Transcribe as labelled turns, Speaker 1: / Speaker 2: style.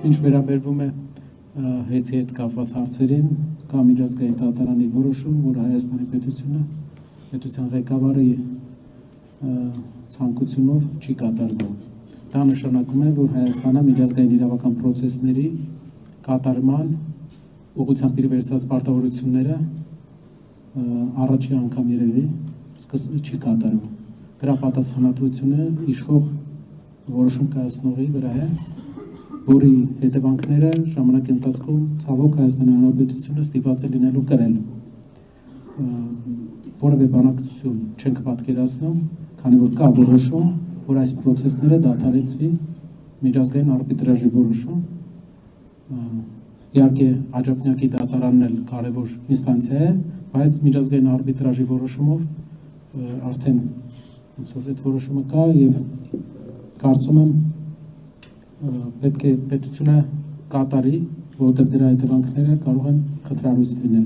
Speaker 1: Ինչ վերաբերվում է հետի հետ կապված հարցերին, կա միջազգային դատարանի որոշում, որ Հայաստանի պետության ղեկավարի ցանկությունով չի կատարվում։ Դա նշանակում է, որ Հայաստանը միջազգային իրավական պրոցեսների կատարման ուղղությամբ իր վերցած պարտավորությունները առաջի անգամ երևի չի կատարում։ Դրա պատասխանատվությունը իշխող որոշում կայացնողի վրա է, որի հետևանքները ժամանակի ընթացքում ցավոք Հայաստանի Հանրապետությունը ստիպված է լինելու կրել։ Որևէ բանակցություն չենք պատկերացնում, քանի որ կա որոշում, որ այս պրոցեսները դադարեցվի միջազգային արբիտրաժի որոշում։ Իհարկե աջափնյակի դատարանն էլ կարևոր ինստանցիա է, բայց միջազգային արբիտրաժի որոշումով արդեն ոնց որ այդ որոշումը կա եւ կարծում եմ պետք է պետությունը կատարի, որովհետեւ դրա հետևանքները կարող են խնդրալույս լինել։